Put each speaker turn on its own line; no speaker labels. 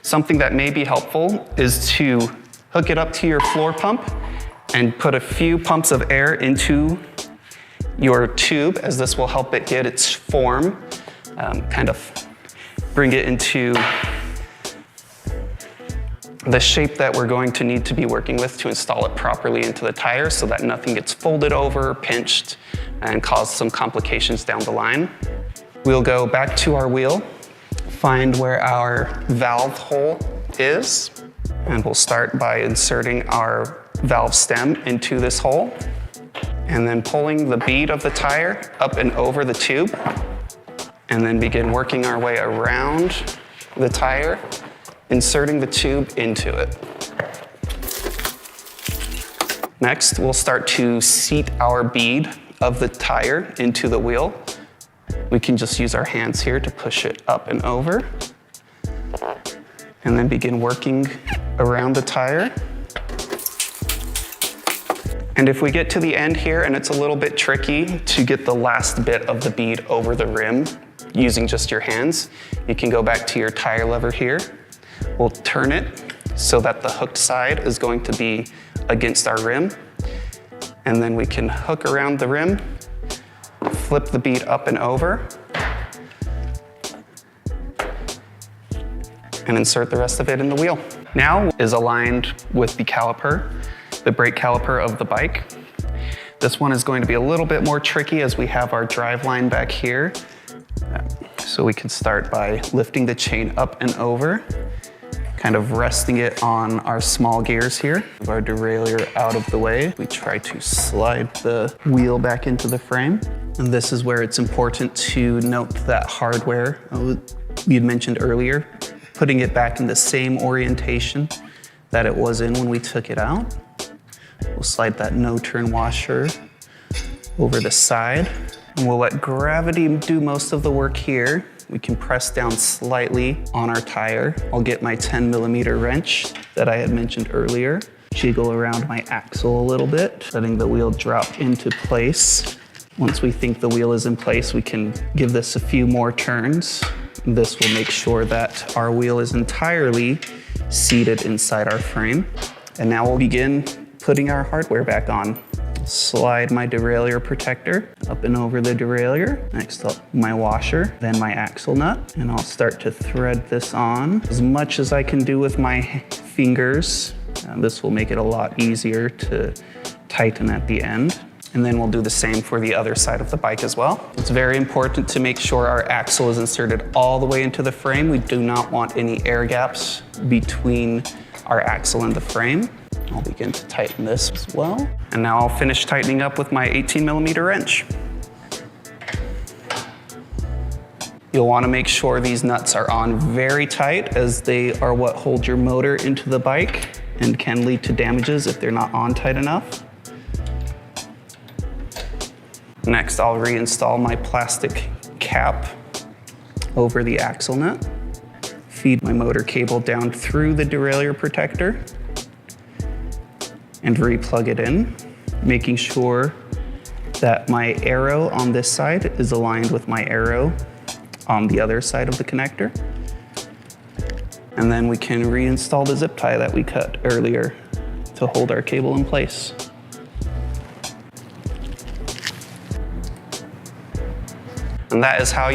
Something that may be helpful is to hook it up to your floor pump and put a few pumps of air into your tube, as this will help it get its form, kind of bring it into the shape that we're going to need to be working with to install it properly into the tire so that nothing gets folded over, pinched, and cause some complications down the line. We'll go back to our wheel, find where our valve hole is, and we'll start by inserting our valve stem into this hole, and then pulling the bead of the tire up and over the tube, and then begin working our way around the tire, inserting the tube into it. Next, we'll start to seat our bead of the tire into the wheel. We can just use our hands here to push it up and over, and then begin working around the tire. And if we get to the end here and it's a little bit tricky to get the last bit of the bead over the rim using just your hands, you can go back to your tire lever here. We'll turn it so that the hooked side is going to be against our rim. And then we can hook around the rim, flip the bead up and over, and insert the rest of it in the wheel. Now is aligned with the caliper, the brake caliper of the bike. This one is going to be a little bit more tricky as we have our drive line back here. So we can start by lifting the chain up and over, kind of resting it on our small gears here. With our derailleur out of the way, we try to slide the wheel back into the frame. And this is where it's important to note that hardware we had mentioned earlier, putting it back in the same orientation that it was in when we took it out. We'll slide that no-turn washer over the side, and we'll let gravity do most of the work here. We can press down slightly on our tire. I'll get my 10mm wrench that I had mentioned earlier, jiggle around my axle a little bit, letting the wheel drop into place. Once we think the wheel is in place, we can give this a few more turns. This will make sure that our wheel is entirely seated inside our frame. And now we'll begin putting our hardware back on. Slide my derailleur protector up and over the derailleur. Next up, my washer, then my axle nut. And I'll start to thread this on as much as I can do with my fingers. This will make it a lot easier to tighten at the end. And then we'll do the same for the other side of the bike as well. It's very important to make sure our axle is inserted all the way into the frame. We do not want any air gaps between our axle and the frame. I'll begin to tighten this as well. And now I'll finish tightening up with my 18mm wrench. You'll want to make sure these nuts are on very tight, as they are what hold your motor into the bike and can lead to damages if they're not on tight enough. Next, I'll reinstall my plastic cap over the axle nut, feed my motor cable down through the derailleur protector, and re-plug it in, making sure that my arrow on this side is aligned with my arrow on the other side of the connector. And then we can reinstall the zip tie that we cut earlier to hold our cable in place. And that is how you